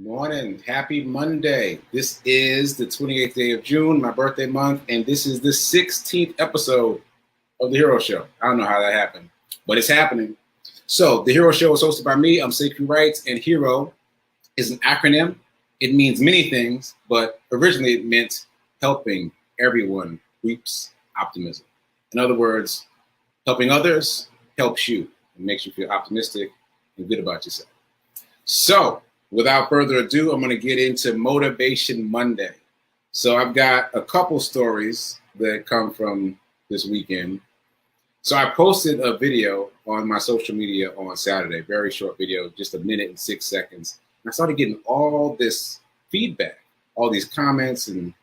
Morning. Happy Monday. This is the 28th day of June, my birthday month, and this is the 16th episode of The Hero Show. I don't know how that happened, but it's happening. So, The Hero Show is hosted by me. I'm Safety Wrights, and HERO is an acronym. It means many things, but originally it meant helping everyone reaps optimism. In other words, helping others helps you and makes you feel optimistic and good about yourself. So, without further ado, I'm going to get into Motivation Monday. So I've got a couple stories that come from this weekend. So I posted a video on my social media on Saturday, very short video, just a minute and 6 seconds. And I started getting all this feedback, all these comments and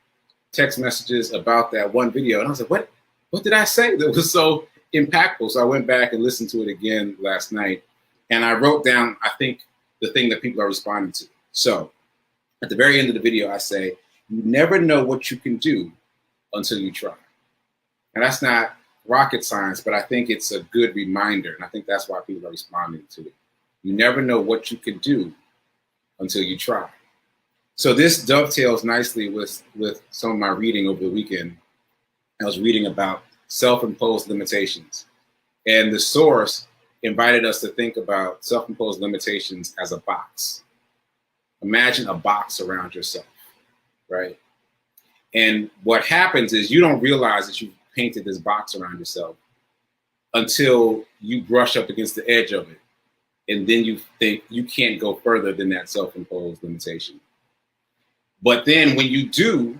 text messages about that one video. And I was like, what did I say that was so impactful? So I went back and listened to it again last night. And I wrote down, I think, the thing that people are responding to. So at the very end of the video, I say, you never know what you can do until you try. And that's not rocket science, but I think it's a good reminder. And I think that's why people are responding to it. You never know what you can do until you try. So this dovetails nicely with some of my reading over the weekend. I was reading about self-imposed limitations. And the source invited us to think about self-imposed limitations as a box. Imagine a box around yourself, right? And what happens is you don't realize that you've painted this box around yourself until you brush up against the edge of it. And then you think you can't go further than that self-imposed limitation. But then when you do,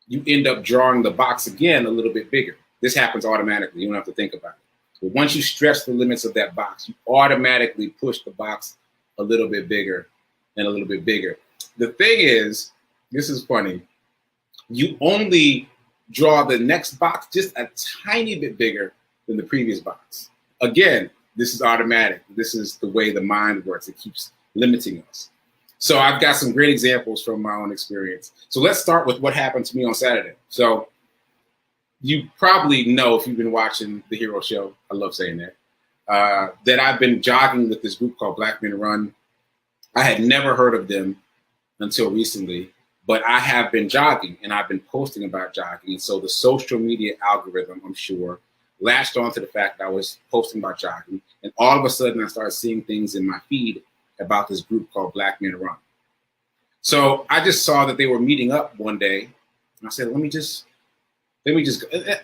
you end up drawing the box again a little bit bigger. This happens automatically. You don't have to think about it. But once you stretch the limits of that box, you automatically push the box a little bit bigger and a little bit bigger. The thing is, this is funny, you only draw the next box just a tiny bit bigger than the previous box. Again, this is automatic. This is the way the mind works. It keeps limiting us. So I've got some great examples from my own experience. So let's start with what happened to me on Saturday. So you probably know, if you've been watching The Hero Show, I love saying that, that I've been jogging with this group called Black Men Run. I had never heard of them until recently, but I have been jogging and I've been posting about jogging. And so the social media algorithm, I'm sure, latched onto the fact that I was posting about jogging. And all of a sudden I started seeing things in my feed about this group called Black Men Run. So I just saw that they were meeting up one day. And I said, let me just,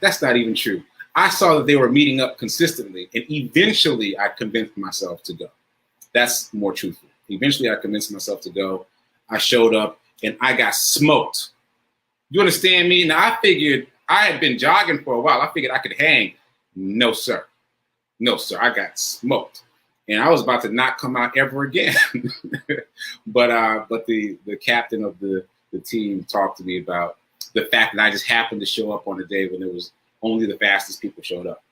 that's not even true. I saw that they were meeting up consistently, and eventually I convinced myself to go. That's more truthful. Eventually I convinced myself to go. I showed up and I got smoked. You understand me? Now I figured I had been jogging for a while. I figured I could hang. No, sir. No, sir. I got smoked. And I was about to not come out ever again. but the captain of the team talked to me about the fact that I just happened to show up on a day when it was only the fastest people showed up.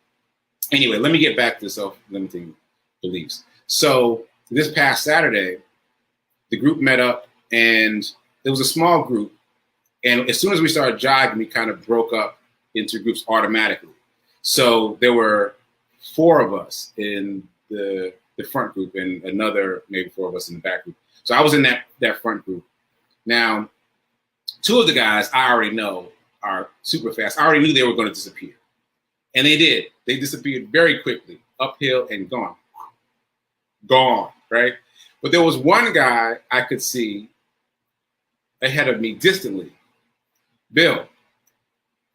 Anyway, let me get back to self-limiting beliefs. So this past Saturday, the group met up, and it was a small group. And as soon as we started jogging, we kind of broke up into groups automatically. So there were 4 of us in the front group and another maybe 4 of us in the back group. So I was in that front group. Now, 2 of the guys I already know are super fast. I already knew they were going to disappear. And they did. They disappeared very quickly, uphill and gone. Gone, right? But there was one guy I could see ahead of me distantly, Bill.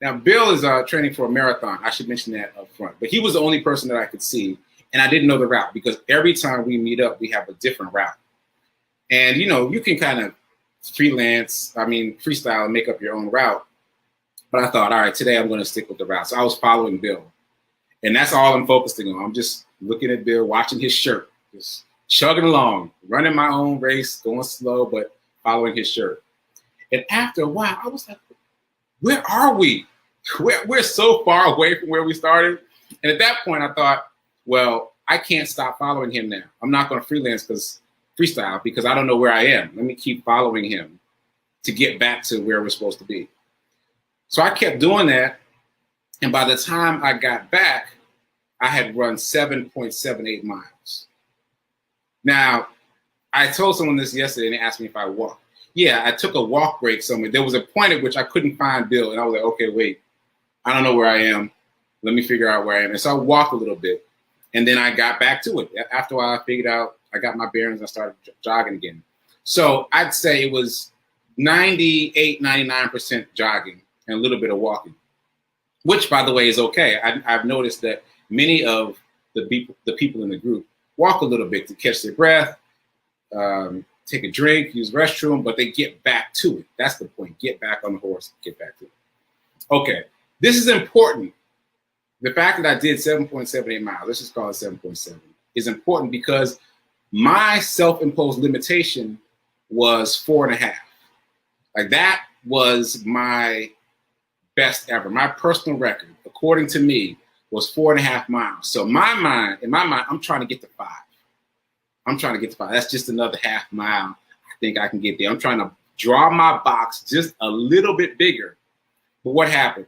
Now, Bill is training for a marathon. I should mention that up front. But he was the only person that I could see, and I didn't know the route because every time we meet up, we have a different route. And, you know, you can kind of freestyle and make up your own route. But I thought, all right, today I'm going to stick with the route. So I was following Bill. And that's all I'm focusing on. I'm just looking at Bill, watching his shirt, just chugging along, running my own race, going slow, but following his shirt. And after a while, I was like, where are we? We're so far away from where we started. And at that point, I thought, well, I can't stop following him now. I'm not going to freestyle because I don't know where I am. Let me keep following him to get back to where we're supposed to be. So I kept doing that. And by the time I got back, I had run 7.78 miles. Now, I told someone this yesterday, and they asked me if I walked. Yeah, I took a walk break somewhere. There was a point at which I couldn't find Bill, and I was like, okay, wait, I don't know where I am. Let me figure out where I am. And so I walked a little bit, and then I got back to it. After a while, I figured out, I got my bearings, and I started jogging again. So I'd say it was 98, 99% jogging and a little bit of walking, which, by the way, is okay. I've noticed that many of the people in the group walk a little bit to catch their breath, take a drink, use the restroom, but they get back to it. That's the point. Get back on the horse, get back to it. Okay, this is important. The fact that I did 7.78 miles, let's just call it 7.7, is important because my self-imposed limitation was 4.5. Like that was my best ever. My personal record, according to me, was 4.5 miles. So in my mind, I'm trying to get to 5. I'm trying to get to 5. That's just another half mile. I think I can get there. I'm trying to draw my box just a little bit bigger. But what happened?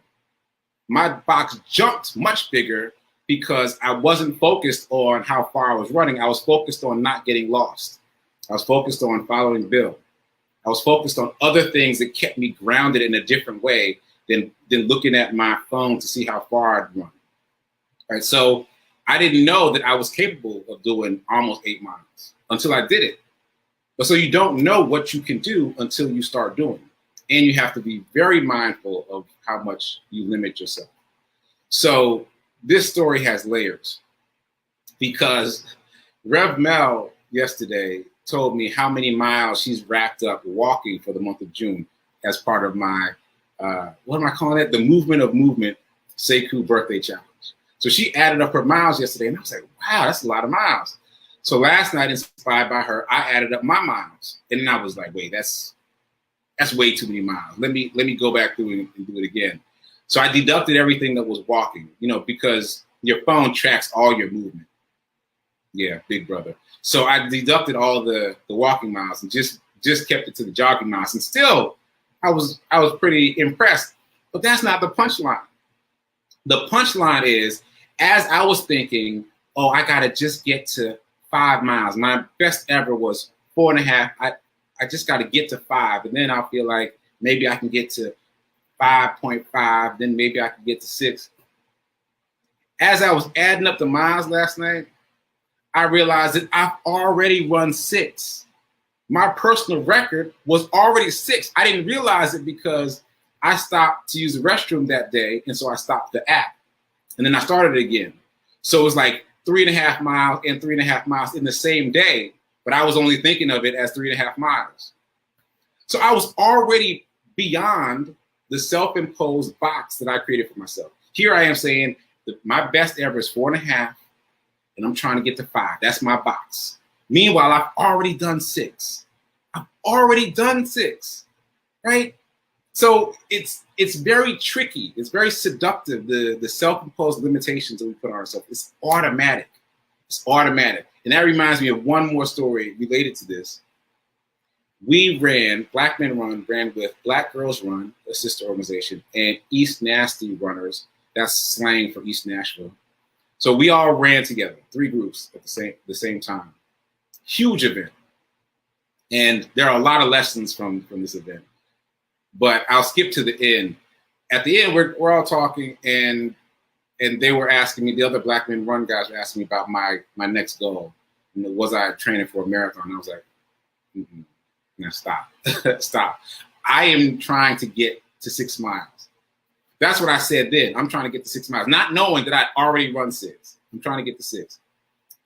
My box jumped much bigger because I wasn't focused on how far I was running. I was focused on not getting lost. I was focused on following Bill. I was focused on other things that kept me grounded in a different way than looking at my phone to see how far I'd run. All right, so I didn't know that I was capable of doing almost 8 miles until I did it. But so you don't know what you can do until you start doing it. And you have to be very mindful of how much you limit yourself. So this story has layers because Rev Mel yesterday told me how many miles she's racked up walking for the month of June as part of my, what am I calling it? The Movement of Movement Sekou birthday challenge. So she added up her miles yesterday, and I was like, wow, that's a lot of miles. So last night, inspired by her, I added up my miles. And then I was like, wait, that's way too many miles. Let me go back through and do it again. So I deducted everything that was walking, because your phone tracks all your movement. Yeah, big brother. So I deducted all the walking miles and just kept it to the jogging miles. And still, I was pretty impressed. But that's not the punchline. The punchline is, as I was thinking, oh, I got to just get to 5 miles. My best ever was 4.5. I just got to get to 5. And then I'll feel like maybe I can get to 5.5. Then maybe I can get to 6. As I was adding up the miles last night, I realized that I've already run 6. My personal record was already 6. I didn't realize it because I stopped to use the restroom that day. And so I stopped the app. And then I started again. So it was like 3.5 miles and 3.5 miles in the same day. But I was only thinking of it as 3.5 miles. So I was already beyond the self-imposed box that I created for myself. Here I am saying that my best ever is 4.5. And I'm trying to get to 5. That's my box. Meanwhile, I've already done 6. I've already done 6, right? So it's very tricky. It's very seductive, the self-imposed limitations that we put on ourselves. It's automatic. It's automatic. And that reminds me of one more story related to this. We Black Men ran with Black Girls Run, a sister organization, and East Nasty Runners. That's slang for East Nashville. So we all ran together, 3 groups at the same time. Huge event. And there are a lot of lessons from this event. But I'll skip to the end. At the end, we're all talking, and they were asking me, the other Black Men Run guys were asking me about my next goal. Was I training for a marathon? And I was like, no, stop. Stop. I am trying to get to 6 miles. That's what I said then. I'm trying to get to 6 miles, not knowing that I'd already run 6. I'm trying to get to 6.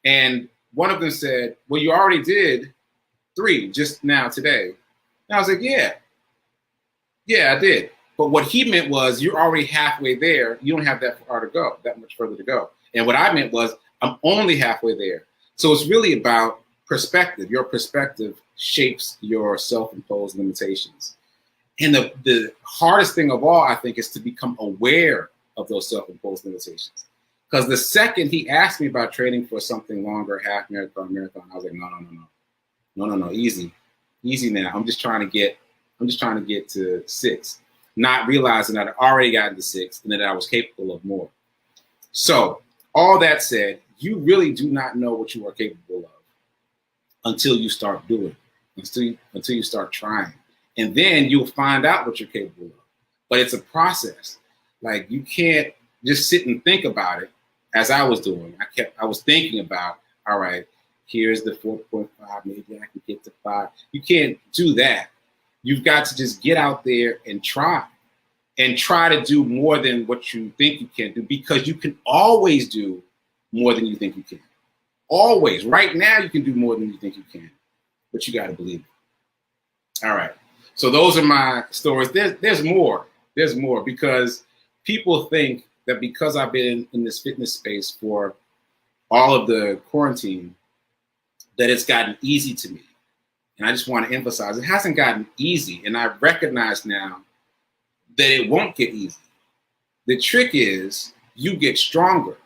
And one of them said, well, you already did 3 just now today. And I was like, yeah, I did. But what he meant was you're already halfway there. You don't have that far to go, that much further to go. And what I meant was I'm only halfway there. So it's really about perspective. Your perspective shapes your self-imposed limitations. And the hardest thing of all, I think, is to become aware of those self-imposed limitations. Because the second he asked me about training for something longer, half marathon, I was like, no, easy now. I'm just trying to get to 6, not realizing that I'd already gotten to 6 and that I was capable of more. So all that said, you really do not know what you are capable of until you start doing, until you start trying. And then you'll find out what you're capable of. But it's a process. Like, you can't just sit and think about it as I was doing. I was thinking about, all right, here's the 4.5, maybe I can get to 5. You can't do that. You've got to just get out there and try to do more than what you think you can do, because you can always do more than you think you can. Always. Right now, you can do more than you think you can, but you got to believe it. All right. So those are my stories. There's more. There's more, because people think that because I've been in this fitness space for all of the quarantine, that it's gotten easy to me. And I just want to emphasize, it hasn't gotten easy. And I recognize now that it won't get easy. The trick is you get stronger.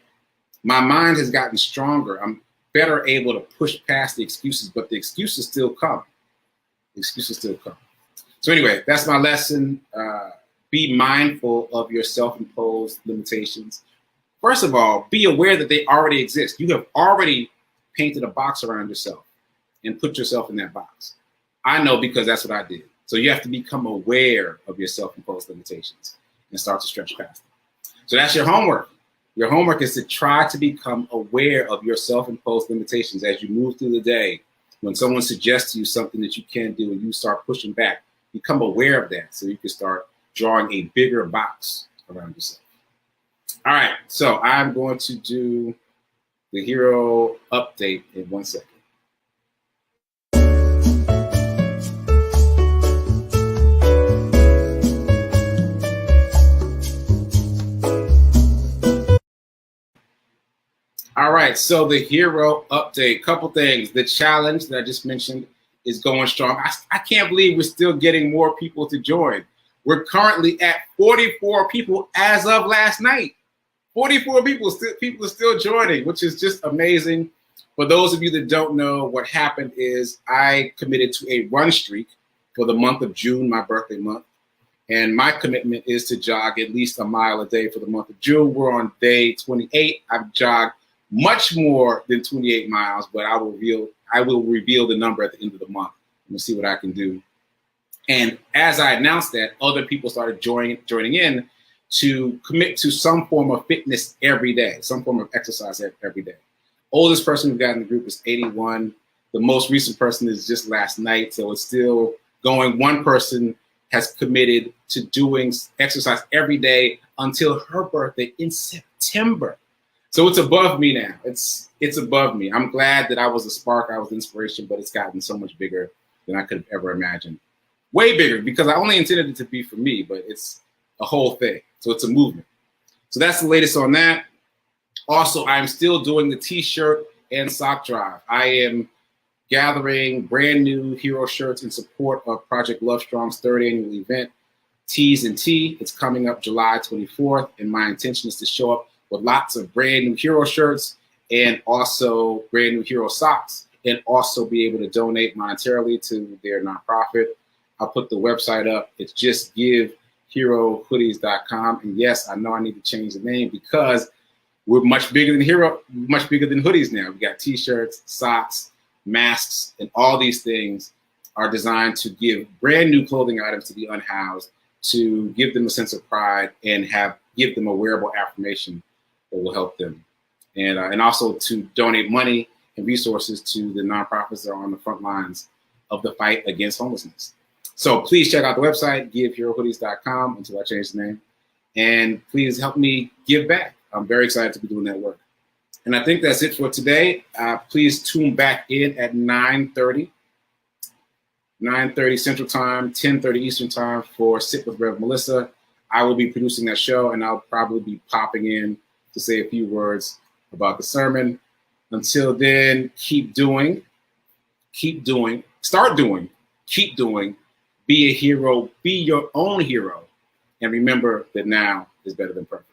My mind has gotten stronger. I'm better able to push past the excuses, but the excuses still come. The excuses still come. So anyway, that's my lesson. Be mindful of your self-imposed limitations. First of all, be aware that they already exist. You have already painted a box around yourself and put yourself in that box. I know, because that's what I did. So you have to become aware of your self-imposed limitations and start to stretch past them. So that's your homework. Your homework is to try to become aware of your self-imposed limitations as you move through the day. When someone suggests to you something that you can't do and you start pushing back, become aware of that so you can start drawing a bigger box around yourself. All right, so I'm going to do the hero update in 1 second. All right, so the hero update, couple things. The challenge that I just mentioned is going strong. I can't believe we're still getting more people to join. We're currently at 44 people as of last night. 44 people are still joining, which is just amazing. For those of you that don't know, what happened is I committed to a run streak for the month of June, my birthday month. And my commitment is to jog at least a mile a day for the month of June. We're on day 28. I've jogged much more than 28 miles, but I will reveal the number at the end of the month. We'll see what I can do. And as I announced that, other people started joining in to commit to some form of fitness every day, some form of exercise every day. Oldest person we've got in the group is 81. The most recent person is just last night, so it's still going. One person has committed to doing exercise every day until her birthday in September. So it's above me now. It's above me. I'm glad that I was a spark, I was the inspiration, but it's gotten so much bigger than I could have ever imagined. Way bigger, because I only intended it to be for me, but it's a whole thing. So it's a movement. So that's the latest on that. Also, I'm still doing the t-shirt and sock drive. I am gathering brand new hero shirts in support of Project Love Strong's third annual event, Tees and Tea. It's coming up July 24th, and my intention is to show up with lots of brand new hero shirts and also brand new hero socks, and also be able to donate monetarily to their nonprofit. I'll put the website up. It's just giveherohoodies.com. And yes, I know I need to change the name because we're much bigger than hoodies now. We got t-shirts, socks, masks, and all these things are designed to give brand new clothing items to the unhoused, to give them a sense of pride and give them a wearable affirmation that will help them. And also to donate money and resources to the nonprofits that are on the front lines of the fight against homelessness. So please check out the website, giveherohoodies.com, until I change the name. And please help me give back. I'm very excited to be doing that work. And I think that's it for today. Please tune back in at 9:30 Central Time, 10:30 Eastern Time for Sit with Rev Melissa. I will be producing that show, and I'll probably be popping in to say a few words about the sermon. Until then, keep doing, start doing, keep doing, be a hero, be your own hero, and remember that now is better than perfect.